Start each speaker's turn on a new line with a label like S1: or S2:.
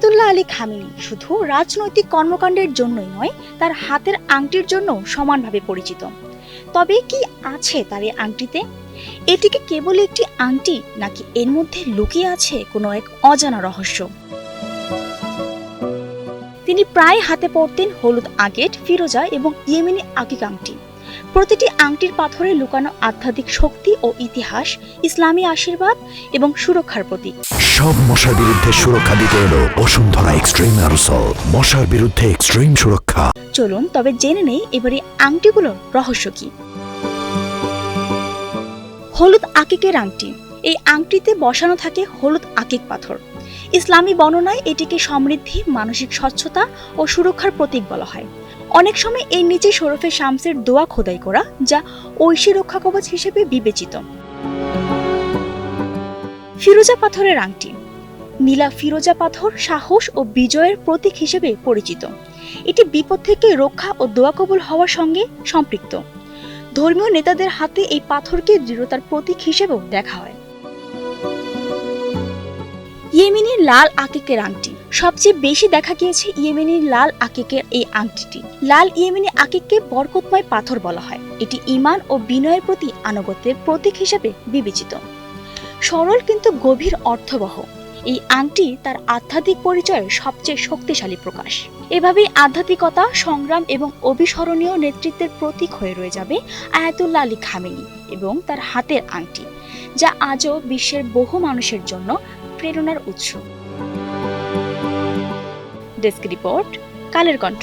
S1: Ayatollah Ali Khamenei শুধু রাজনৈতিক কর্মকাণ্ডের জন্যই নয়, তার হাতের আংটির জন্য সমানভাবে পরিচিত। তবে কি আছে তার এই আংটিতে? এটিকে কেবল একটি আংটি, নাকি এর মধ্যে লুকিয়ে আছে কোনো এক অজানা রহস্য? তিনি প্রায় হাতে পরতেন হলুদ আগেট, ফিরোজা এবং ইয়েমেনি আকিক আংটি। প্রতিটি আংটির পাথরে লুকানো আধ্যাত্মিক শক্তি ও ইতিহাস, ইসলামী আশীর্বাদ এবং সুরক্ষার প্রতীক।
S2: সব মশার বিরুদ্ধে সুরক্ষা দিতে এলো বসুন্ধরা এক্সট্রিম অ্যারোসল, মশার বিরুদ্ধে এক্সট্রিম সুরক্ষা।
S1: চলুন তবে জেনে নেই এবারে আংটিগুলোর রহস্য কি। হলুদ আকিকের আংটি। এই আংটিতে বসানো থাকে হলুদ আকিক পাথর। ইসলামী বর্ণনায় এটিকে সমৃদ্ধি, মানসিক স্বচ্ছতা ও সুরক্ষার প্রতীক বলা হয়। অনেক সময় এর নিচে শরফে শামসের দোয়া খোদাই করা, যা ঐশী রক্ষা কবচ হিসেবে বিবেচিত। ফিরোজা পাথরের আংটি। নীলা ফিরোজা পাথর সাহস ও বিজয়ের প্রতীক হিসেবে পরিচিত। এটি বিপদ থেকে রক্ষা ও দোয়া কবুল হওয়ার সঙ্গে সম্পৃক্ত। ধর্মীয় নেতাদের হাতে এই পাথরকে দৃঢ়তার প্রতীক হিসেবেও দেখা হয়। ইয়েমেনির লাল আকিকের আংটি। সবচেয়ে বেশি দেখা গিয়েছে ইয়েমেনির লাল আকিকের এই আংটিটি। লাল ইয়েমেনি আকিককে বরকতময় পাথর বলা হয়। এটি ঈমান ও বিনয়ের প্রতি আনুগত্যের প্রতীক হিসেবে বিবেচিত। সরল কিন্তু গভীর অর্থবহ এই আংটি তার আধ্যাত্মিক পরিচয়ের সবচেয়ে শক্তিশালী প্রকাশ। এভাবেই আধ্যাত্মিকতা, সংগ্রাম এবং অবিস্মরণীয় নেতৃত্বের প্রতীক হয়ে রয়ে যাবে আয়াতুল্লাহ আলী খামেনি এবং তার হাতের আংটি, যা আজও বিশ্বের বহু মানুষের জন্য প্রেরণার উৎস। Desk report, Kaler Kantho.